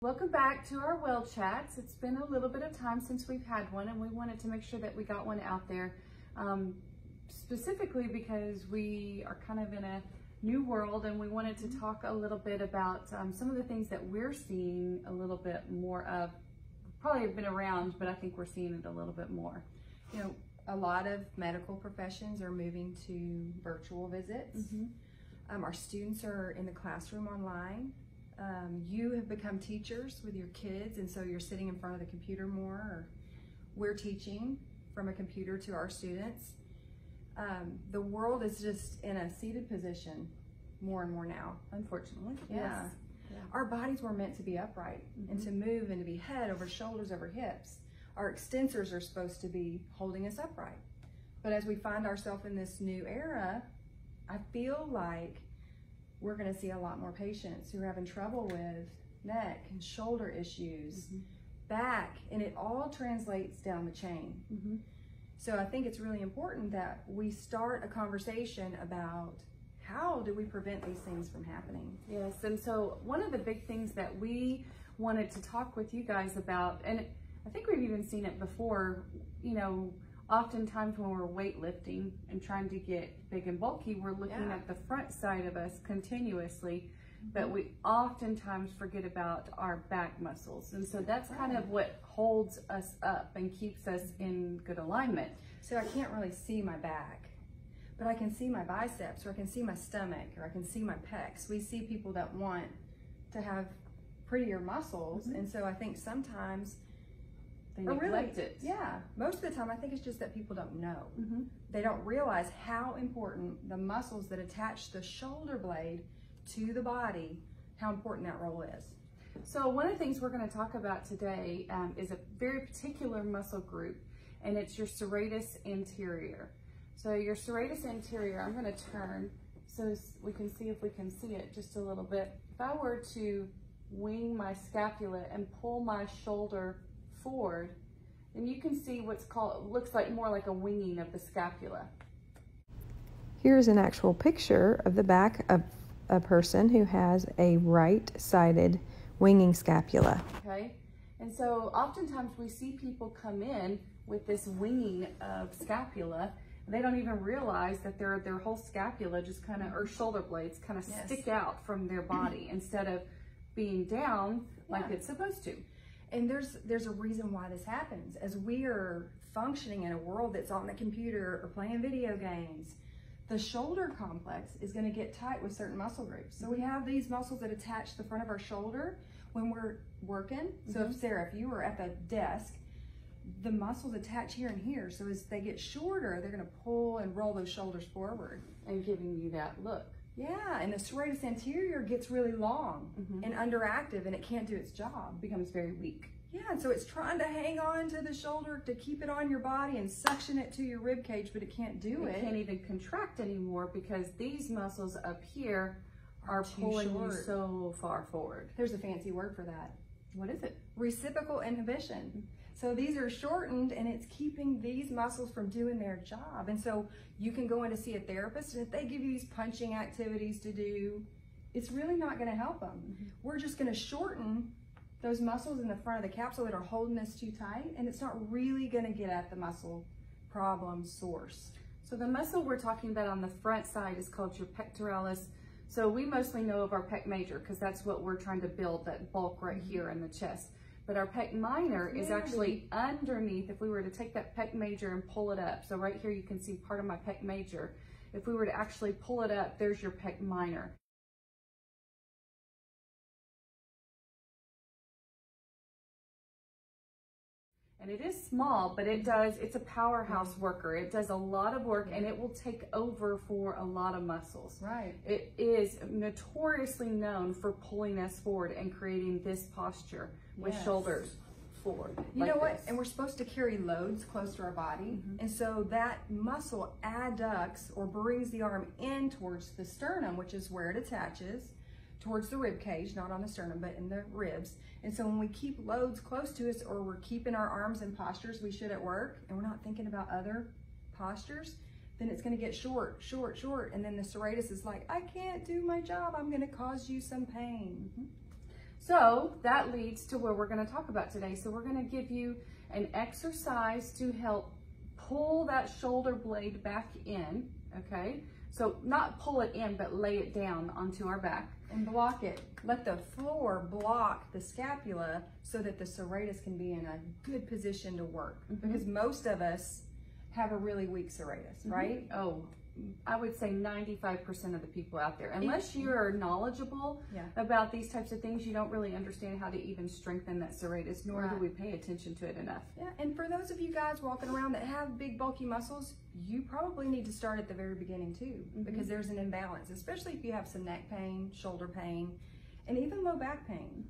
Welcome back to our well chats. It's been a little bit of time since we've had one, and we wanted to make sure that we got one out there, specifically because we are kind of in a new world, and we wanted to talk a little bit about some of the things that we're seeing a little bit more of. Probably have been around, but I think we're seeing it a little bit more. You know, a lot of medical professions are moving to virtual visits. Our students are in the classroom online. You have become teachers with your kids, and so you're sitting in front of the computer more, or we're teaching from a computer to our students. The world is just in a seated position more and more now, unfortunately. Yeah. Our bodies were meant to be upright and to move and to be head over shoulders over hips. Our extensors are supposed to be holding us upright. But as we find ourselves in this new era, I feel like we're going to see a lot more patients who are having trouble with neck and shoulder issues, back, and it all translates down the chain. So I think it's really important that we start a conversation about how do we prevent these things from happening. Yes, and so one of the big things that we wanted to talk with you guys about, and I think we've even seen it before, you know, oftentimes when we're weightlifting and trying to get big and bulky, we're looking at the front side of us continuously, but we oftentimes forget about our back muscles. And so that's kind of what holds us up and keeps us in good alignment. So I can't really see my back, but I can see my biceps, or I can see my stomach, or I can see my pecs. We see people that want to have prettier muscles, and so I think sometimes they neglect it. Yeah, most of the time I think it's just that people don't know. They don't realize how important the muscles that attach the shoulder blade to the body, how important that role is. So one of the things we're going to talk about today is a very particular muscle group, and it's your serratus anterior. So your serratus anterior, I'm going to turn so we can see if we can see it just a little bit. If I were to wing my scapula and pull my shoulder forward, and you can see what's called, looks like more like a winging of the scapula. Here's an actual picture of the back of a person who has a right-sided winging scapula. Okay, and so oftentimes we see people come in with this winging of scapula. They don't even realize that their whole scapula just kind of, or shoulder blades kind of stick out from their body instead of being down like it's supposed to. And there's a reason why this happens. As we are functioning in a world that's on the computer or playing video games, the shoulder complex is going to get tight with certain muscle groups. So we have these muscles that attach the front of our shoulder when we're working. So if Sarah, if you were at the desk, the muscles attach here and here. So as they get shorter, they're going to pull and roll those shoulders forward. And giving you that look. Yeah, and the serratus anterior gets really long and underactive, and it can't do its job. Becomes very weak. Yeah, and so it's trying to hang on to the shoulder to keep it on your body and suction it to your rib cage, but it can't do it. It can't even contract anymore because these muscles up here are pulling you so far forward. There's a fancy word for that. What is it? Reciprocal inhibition. So these are shortened, and it's keeping these muscles from doing their job. And so you can go in to see a therapist, and if they give you these punching activities to do, it's really not going to help them. We're just going to shorten those muscles in the front of the capsule that are holding us too tight, and it's not really going to get at the muscle problem source. So the muscle we're talking about on the front side is called your pectoralis. So we mostly know of our pec major because that's what we're trying to build, that bulk right here in the chest. But our pec minor is actually underneath. If we were to take that pec major and pull it up, so right here you can see part of my pec major. If we were to actually pull it up, there's your pec minor. And it is small, but it's a powerhouse worker. It does a lot of work, and it will take over for a lot of muscles. Right. It is notoriously known for pulling us forward and creating this posture with shoulders forward. You know what? And we're supposed to carry loads close to our body. And so that muscle adducts or brings the arm in towards the sternum, which is where it attaches, towards the rib cage, not on the sternum, but in the ribs. And so when we keep loads close to us, or we're keeping our arms in postures we should at work, and we're not thinking about other postures, then it's going to get short, and then the serratus is like, I can't do my job, I'm going to cause you some pain. So that leads to where we're going to talk about today. So we're going to give you an exercise to help pull that shoulder blade back in, okay? So not pull it in, but lay it down onto our back. And block it. Let the floor block the scapula so that the serratus can be in a good position to work. Because most of us have a really weak serratus, right? Oh, I would say 95% of the people out there, unless you're knowledgeable about these types of things, you don't really understand how to even strengthen that serratus, nor do we pay attention to it enough. Yeah, and for those of you guys walking around that have big bulky muscles, you probably need to start at the very beginning too, because there's an imbalance, especially if you have some neck pain, shoulder pain, and even low back pain.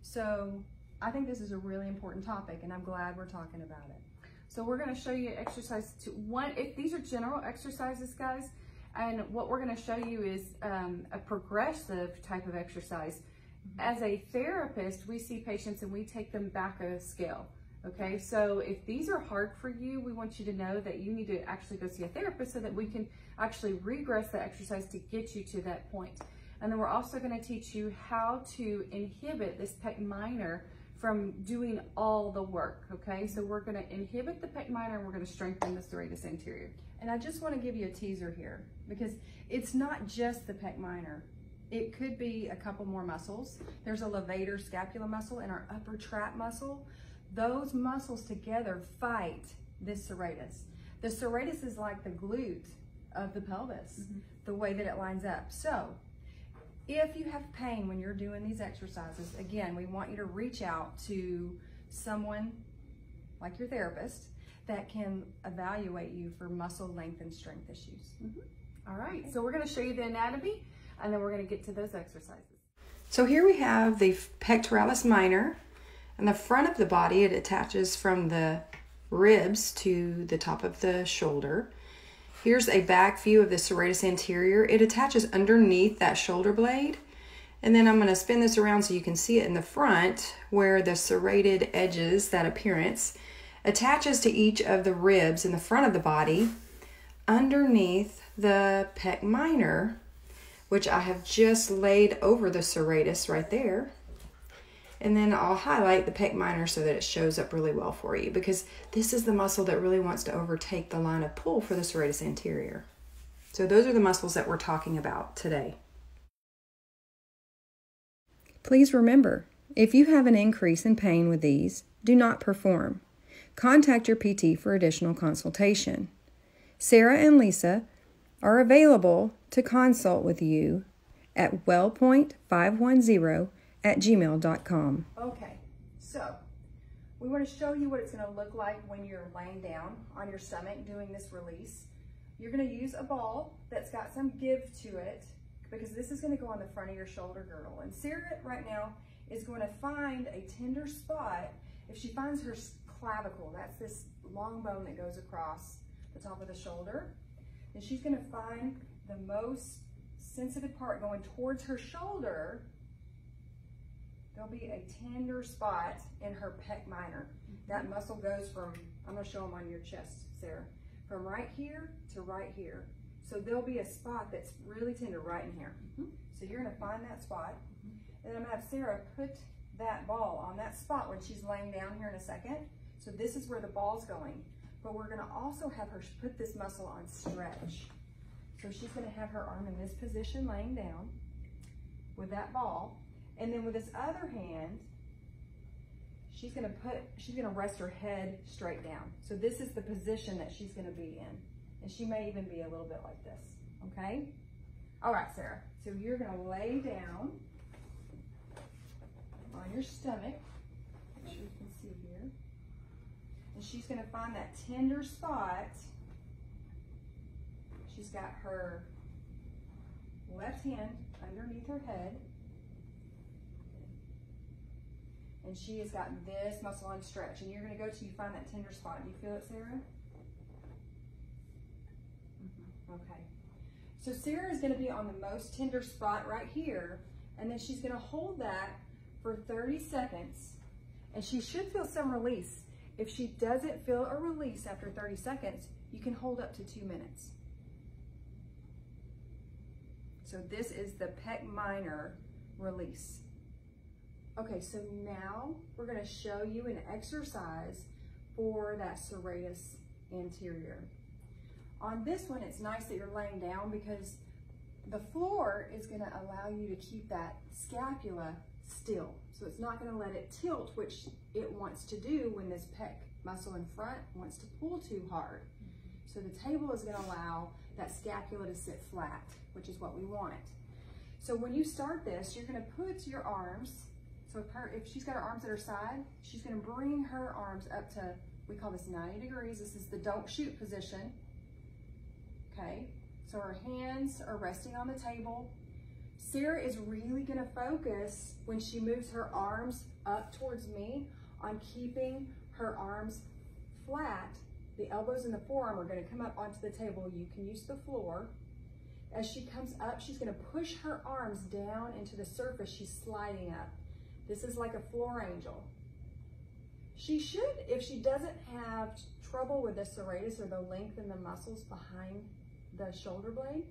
So I think this is a really important topic, and I'm glad we're talking about it. So we're going to show you exercise if these are general exercises, guys, and what we're going to show you is a progressive type of exercise. As a therapist, we see patients and we take them back a scale. Okay, so if these are hard for you, we want you to know that you need to actually go see a therapist so that we can actually regress the exercise to get you to that point. And then we're also going to teach you how to inhibit this pec minor from doing all the work, okay? So we're gonna inhibit the pec minor and we're gonna strengthen the serratus anterior. And I just wanna give you a teaser here because it's not just the pec minor. It could be a couple more muscles. There's a levator scapula muscle and our upper trap muscle. Those muscles together fight this serratus. The serratus is like the glute of the pelvis, the way that it lines up. So, if you have pain when you're doing these exercises, again, we want you to reach out to someone like your therapist that can evaluate you for muscle length and strength issues. All right, so we're going to show you the anatomy and then we're going to get to those exercises. So here we have the pectoralis minor. And the front of the body, it attaches from the ribs to the top of the shoulder. Here's a back view of the serratus anterior. It attaches underneath that shoulder blade. And then I'm going to spin this around so you can see it in the front where the serrated edges, that appearance, attaches to each of the ribs in the front of the body underneath the pec minor, which I have just laid over the serratus right there. And then I'll highlight the pec minor so that it shows up really well for you because this is the muscle that really wants to overtake the line of pull for the serratus anterior. So those are the muscles that we're talking about today. Please remember, if you have an increase in pain with these, do not perform. Contact your PT for additional consultation. Sarah and Lisa are available to consult with you at wellpoint510@gmail.com. Okay, so we want to show you what it's going to look like when you're laying down on your stomach doing this release. You're going to use a ball that's got some give to it because this is going to go on the front of your shoulder girdle. And Sarah right now is going to find a tender spot. If she finds her clavicle, that's this long bone that goes across the top of the shoulder, then she's going to find the most sensitive part going towards her shoulder. There'll be a tender spot in her pec minor. That muscle goes from, I'm going to show them on your chest, Sarah, from right here to right here. So there'll be a spot that's really tender right in here. So you're going to find that spot. And I'm going to have Sarah put that ball on that spot when she's laying down here in a second. So this is where the ball's going. But we're going to also have her put this muscle on stretch. So she's going to have her arm in this position laying down with that ball. And then with this other hand, she's gonna rest her head straight down. So this is the position that she's gonna be in. And she may even be a little bit like this, okay? All right, Sarah, so you're gonna lay down on your stomach. Make sure you can see here. And she's gonna find that tender spot. She's got her left hand underneath her head. And she has got this muscle on stretch. And you're going to go till you find that tender spot. Do you feel it, Sarah? Okay. So Sarah is going to be on the most tender spot right here. And then she's going to hold that for 30 seconds. And she should feel some release. If she doesn't feel a release after 30 seconds, you can hold up to 2 minutes. So this is the pec minor release. Okay, so now we're going to show you an exercise for that serratus anterior. On this one, it's nice that you're laying down because the floor is going to allow you to keep that scapula still. So it's not going to let it tilt, which it wants to do when this pec muscle in front wants to pull too hard. So the table is going to allow that scapula to sit flat, which is what we want. So when you start this, you're going to put your arms, so if she's got her arms at her side, she's going to bring her arms up to, we call this 90 degrees. This is the don't shoot position. Okay, so her hands are resting on the table. Sarah is really going to focus when she moves her arms up towards me on keeping her arms flat. The elbows and the forearm are going to come up onto the table. You can use the floor. As she comes up, she's going to push her arms down into the surface. She's sliding up. This is like a floor angel. She should, if she doesn't have trouble with the serratus or the length in the muscles behind the shoulder blade,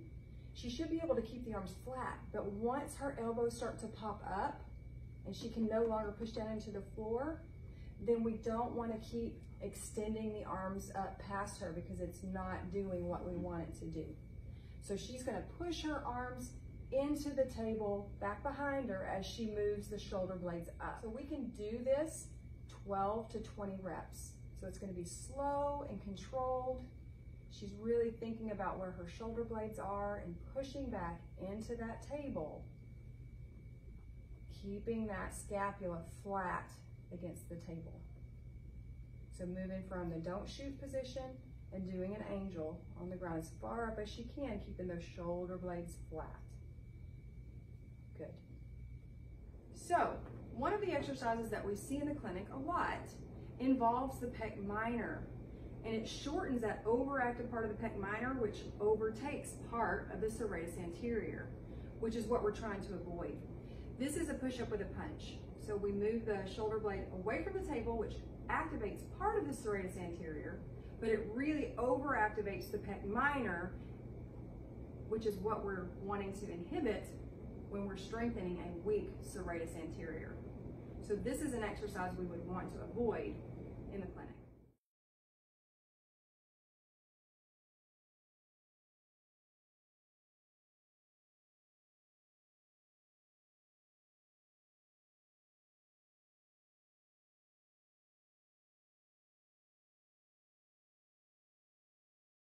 she should be able to keep the arms flat. But once her elbows start to pop up and she can no longer push down into the floor, then we don't want to keep extending the arms up past her because it's not doing what we want it to do. So she's going to push her arms into the table back behind her as she moves the shoulder blades up. So we can do this 12 to 20 reps. So it's going to be slow and controlled. She's really thinking about where her shoulder blades are and pushing back into that table, keeping that scapula flat against the table. So moving from the don't shoot position and doing an angel on the ground as far up as she can, keeping those shoulder blades flat. Good. So one of the exercises that we see in the clinic a lot involves the pec minor, and it shortens that overactive part of the pec minor, which overtakes part of the serratus anterior, which is what we're trying to avoid. This is a push-up with a punch. So we move the shoulder blade away from the table, which activates part of the serratus anterior, but it really overactivates the pec minor, which is what we're wanting to inhibit when we're strengthening a weak serratus anterior. So this is an exercise we would want to avoid in the clinic.